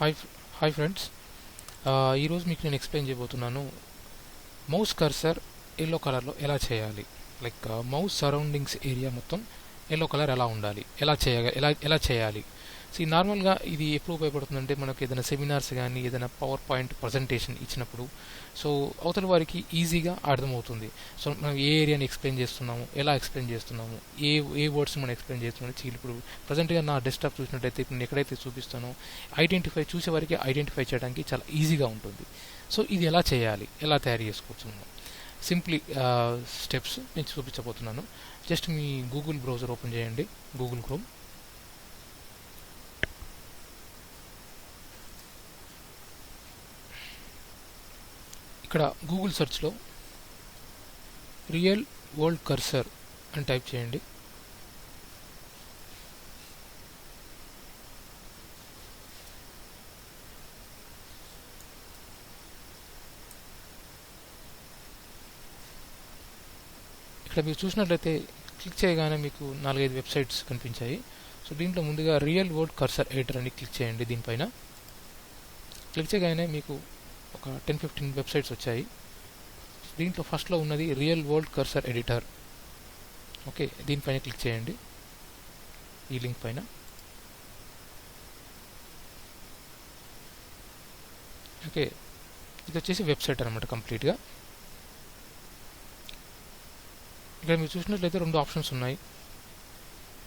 Hi hi friends, ఈరోజు మీకు నేను ఎక్స్ప్లెయిన్ చేయబోతున్నాను మౌస్ కర్సర్ ఎల్లో కలర్లో ఎలా చేయాలి. లైక్ మౌస్ సరౌండింగ్స్ ఏరియా మొత్తం ఎల్లో కలర్ ఎలా ఉండాలి, ఎలా చేయాలి. సో నార్మల్గా ఇది ఎప్పుడు ఉపయోగపడుతుందంటే మనకు ఏదైనా సెమినార్స్ కానీ ఏదైనా పవర్ పాయింట్ ప్రజెంటేషన్ ఇచ్చినప్పుడు సో అవతల వారికి ఈజీగా అర్థమవుతుంది. సో మనం ఏ ఏరియాని ఎక్స్ప్లెయిన్ చేస్తున్నాము, ఎలా ఎక్స్ప్లెయిన్ చేస్తున్నాము, ఏ వర్డ్స్ మనం ఎక్స్ప్లెయిన్ చేస్తున్నాము. ఇప్పుడు ప్రజెంట్గా నా డెస్క్టాప్ చూసినట్టయితే ఇప్పుడు నేను ఎక్కడైతే చూపిస్తానో చూసే వారికి ఐడెంటిఫై చేయడానికి చాలా ఈజీగా ఉంటుంది. సో ఇది ఎలా చేయాలి, ఎలా తయారు చేసుకోవచ్చు మనం సింప్లీ స్టెప్స్ నేను చూపించబోతున్నాను. జస్ట్ మీ గూగుల్ బ్రౌజర్ ఓపెన్ చేయండి, గూగుల్ క్రోమ్. ఇక్కడ గూగుల్ సెర్చ్లో రియల్ వరల్డ్ కర్సర్ అని టైప్ చేయండి. ఇక్కడ మీరు చూసినట్లయితే క్లిక్ చేయగానే మీకు 4-5 వెబ్సైట్స్ కనిపించాయి. సో దీంట్లో ముందుగా రియల్ వరల్డ్ కర్సర్ ఎడిటర్ అని క్లిక్ చేయండి. దీనిపైన క్లిక్ చేయగానే మీకు ఒక 10-15 వెబ్సైట్స్ వచ్చాయి. దీంట్లో ఫస్ట్లో ఉన్నది real world cursor editor. Okay, దీనిపైన క్లిక్ చేయండి, ఈ లింక్ పైన. ఓకే, ఇది వచ్చేసి వెబ్సైట్ అనమాట కంప్లీట్గా. ఇక్కడ మీరు చూసినట్లయితే 2 ఆప్షన్స్ ఉన్నాయి.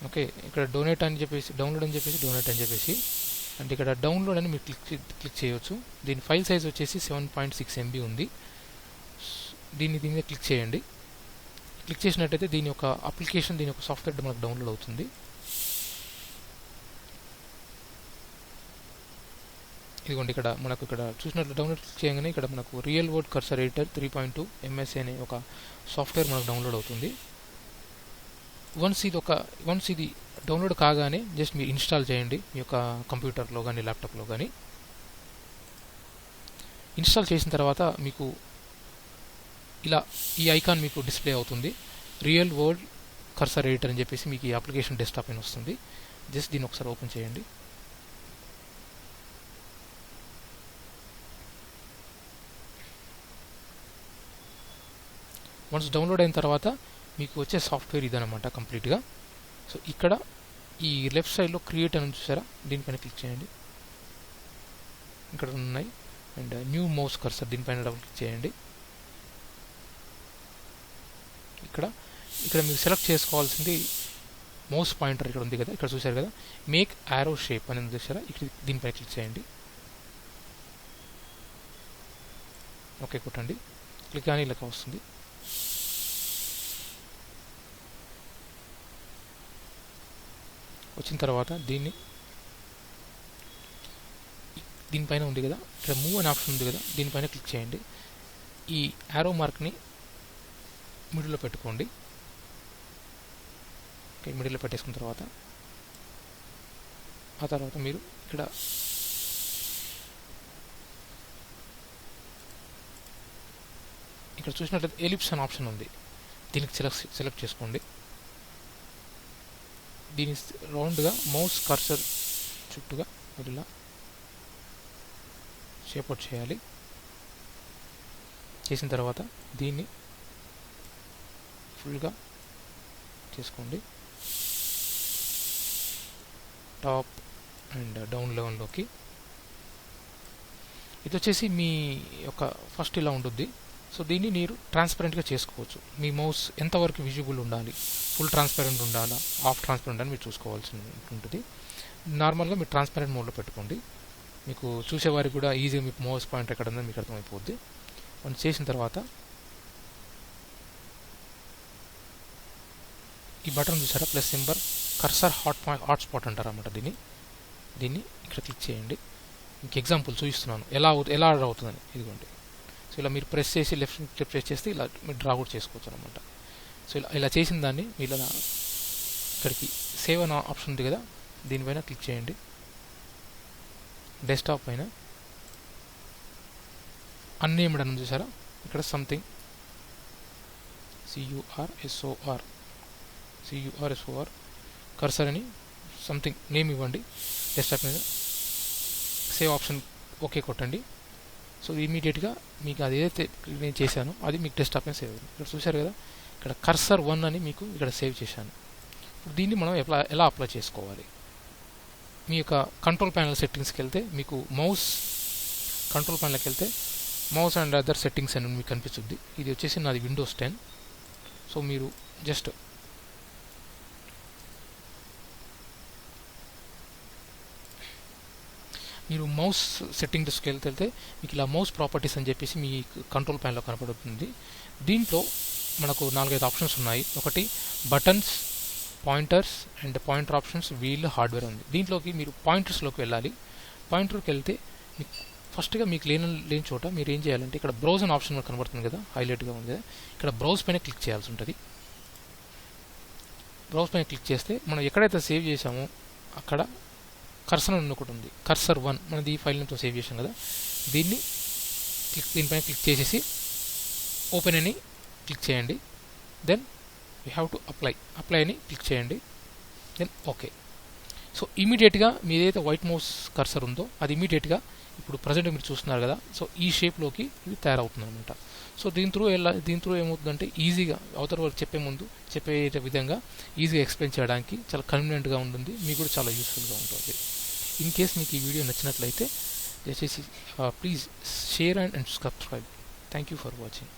ఓకే, ఇక్కడ డొనేట్ అని చెప్పేసి, డౌన్లోడ్ అని చెప్పేసి, డొనేట్ అని చెప్పేసి. అంటే ఇక్కడ డౌన్లోడ్ అని మీరు క్లిక్ చేయవచ్చు. దీని ఫైల్ సైజ్ వచ్చేసి 7.6 MB ఉంది. దీని మీద క్లిక్ చేయండి. క్లిక్ చేసినట్టయితే దీని యొక్క అప్లికేషన్, దీని యొక్క సాఫ్ట్వేర్ మనకు డౌన్లోడ్ అవుతుంది. ఇదిగోండి, ఇక్కడ మనకు ఇక్కడ చూసినట్లు డౌన్లోడ్ క్లిక్ చేయగానే ఇక్కడ మనకు real world cursor editor 3.2 MS అనే ఒక సాఫ్ట్వేర్ మనకు డౌన్లోడ్ అవుతుంది. వన్స్ ఇది డౌన్లోడ్ కాగానే జస్ట్ మీరు ఇన్స్టాల్ చేయండి మీ యొక్క కంప్యూటర్లో కానీ ల్యాప్టాప్లో కానీ. ఇన్స్టాల్ చేసిన తర్వాత మీకు ఇలా ఈ ఐకాన్ మీకు డిస్ప్లే అవుతుంది. రియల్ వరల్డ్ కర్సర్ ఎడిటర్ అని చెప్పేసి మీకు ఈ అప్లికేషన్ డెస్క్టాప్ పైన వస్తుంది. జస్ట్ దీన్ని ఒకసారి ఓపెన్ చేయండి. వన్స్ డౌన్లోడ్ అయిన తర్వాత మీకు వచ్చే సాఫ్ట్వేర్ ఇదనమాట కంప్లీట్గా. సో ఇక్కడ ఈ లెఫ్ట్ సైడ్లో క్రియేట్ అని చూసారా, దీనిపైన క్లిక్ చేయండి. ఇక్కడ ఉన్నాయి. అండ్ న్యూ మౌస్ కర్సర్, దీనిపైన డబుల్ క్లిక్ చేయండి. ఇక్కడ మీరు సెలెక్ట్ చేసుకోవాల్సింది మౌస్ పాయింటర్ ఇక్కడ ఉంది కదా, ఇక్కడ చూసారు కదా, మేక్ యారో షేప్ అని చూసారా, ఇక్కడ దీనిపైన క్లిక్ చేయండి. ఓకే కొట్టండి, క్లిక్ కానీ ఇలా వస్తుంది. వచ్చిన తర్వాత దీనిపైన ఉంది కదా, ఇక్కడ మూవ్ అనే ఆప్షన్ ఉంది కదా, దీనిపైన క్లిక్ చేయండి. ఈ యారో మార్క్ని మిడిల్లో పెట్టుకోండి. ఓకే, మిడిల్లో పెట్టేసుకున్న తర్వాత మీరు ఇక్కడ చూసినట్లయితే ఎలిప్స్ అనే ఆప్షన్ ఉంది, దీనికి సెలెక్ట్ చేసుకోండి. దీని రౌండ్గా మౌస్ కర్సర్ చుట్టూగా ఇలా షేప్అవుట్ చేయాలి. చేసిన తర్వాత దీన్ని ఫుల్గా చేసుకోండి, టాప్ అండ్ డౌన్ లెవెల్లోకి. ఇది వచ్చేసి మీ యొక్క ఫస్ట్ ఇలా ఉంటుంది. సో దీన్ని మీరు ట్రాన్స్పరెంట్గా చేసుకోవచ్చు. మీ మౌస్ ఎంతవరకు విజిబుల్ ఉండాలి, ఫుల్ ట్రాన్స్పరెంట్ ఉండాలా, హాఫ్ ట్రాన్స్పరెంట్ అని మీరు చూసుకోవాల్సి ఉంటుంది. నార్మల్గా మీరు ట్రాన్స్పరెంట్ మోడ్లో పెట్టుకోండి, మీకు చూసేవారికి కూడా ఈజీగా మీ మౌస్ పాయింట్ ఎక్కడ ఉందని మీకు అర్థమైపోద్ది. మనం చేసిన తర్వాత ఈ బటన్ చూసారా, ప్లస్ సింబల్ కర్సర్ హాట్స్పాట్ అంటారు అన్నమాట. దీన్ని ఇక్కడ క్లిక్ చేయండి. మీకు ఎగ్జాంపుల్ చూపిస్తున్నాను ఎలా ఆర్డర్ అవుతుందని. ఇదిగోండి, సో ఇలా మీరు ప్రెస్ చేసి లెఫ్ట్ ప్రెస్ చేస్తే ఇలా మీరు డ్రా కూడా చేసుకోవచ్చు అనమాట. సో ఇలా చేసిన దాన్ని ఇలా ఇక్కడికి సేవ్ అనే ఆప్షన్ ఉంది కదా, దీనిపైన క్లిక్ చేయండి. డెస్క్టాప్ పైన అన్నేమ్డ్ అని చూసారా, ఇక్కడ సంథింగ్ CURSOR కర్సర్ అని సంథింగ్ నేమ్ ఇవ్వండి. డెస్క్టాప్ మీద సేవ్ ఆప్షన్ ఓకే కొట్టండి. సో ఇమీడియట్గా మీకు అది ఏదైతే నేను చేశానో అది మీకు డెస్క్టాప్ మీద సేవ్ అయింది. ఇక్కడ చూశారు కదా, ఇక్కడ కర్సర్ 1 అని మీకు ఇక్కడ సేవ్ చేశాను. ఇప్పుడు దీన్ని మనం ఎలా అప్లై చేసుకోవాలి? మీ యొక్క కంట్రోల్ ప్యానల్ సెట్టింగ్స్కి వెళ్తే మీకు మౌస్ కంట్రోల్ ప్యానల్కి వెళ్తే మౌస్ అండ్ అదర్ సెట్టింగ్స్ అని మీకు కనిపిస్తుంది. ఇది వచ్చేసి నాది విండోస్ 10. సో మీరు జస్ట్ మీరు మౌస్ సెట్టింగ్స్కి వెళ్తే మీకు ఇలా మౌస్ ప్రాపర్టీస్ అని చెప్పేసి మీ కంట్రోల్ ప్యానల్లో కనపడుతుంది. దీంట్లో మనకు 4-5 ఆప్షన్స్ ఉన్నాయి. ఒకటి buttons, pointers and pointer options, wheel, hardware ఉంది. దీంట్లోకి మీరు పాయింటర్స్లోకి వెళ్ళాలి. పాయింటర్కి వెళ్తే మీకు ఫస్ట్గా మీకు లేని చోట మీరు ఏం చేయాలంటే ఇక్కడ బ్రౌజ్ అనే ఆప్షన్ కనబడుతుంది కదా, హైలైట్గా ఉంది. ఇక్కడ బ్రౌజ్ పైన క్లిక్ చేయాల్సి ఉంటుంది. బ్రౌజ్ పైన క్లిక్ చేస్తే మనం ఎక్కడైతే సేవ్ చేసామో అక్కడ కర్సర్ అని ఒకటి ఉంది. కర్సర్ 1 మనది ఈ ఫైల్ నుంచి సేవ్ చేసాం కదా, దీనిపైన క్లిక్ చేసేసి ఓపెన్ అని క్లిక్ చేయండి. Then you have to apply అని క్లిక్ చేయండి. Then okay. సో ఇమీడియట్గా మీ ఏదైతే వైట్ మౌస్ కర్సర్ ఉందో అది ఇమీడియట్గా ఇప్పుడు ప్రజెంట్ మీరు చూస్తున్నారు కదా, సో ఈ షేప్లోకి ఇది తయారవుతుంది అనమాట. సో దీని త్రూ ఏమవుతుందంటే ఈజీగా అవతల వరకు చెప్పే విధంగా ఈజీగా ఎక్స్ప్లెయిన్ చేయడానికి చాలా కన్వీనియంట్గా ఉంటుంది, మీకు కూడా చాలా యూస్ఫుల్గా ఉంటుంది. ఇన్ కేస్ మీకు ఈ వీడియో నచ్చినట్లయితే దయచేసి please share and subscribe. Thank you for watching.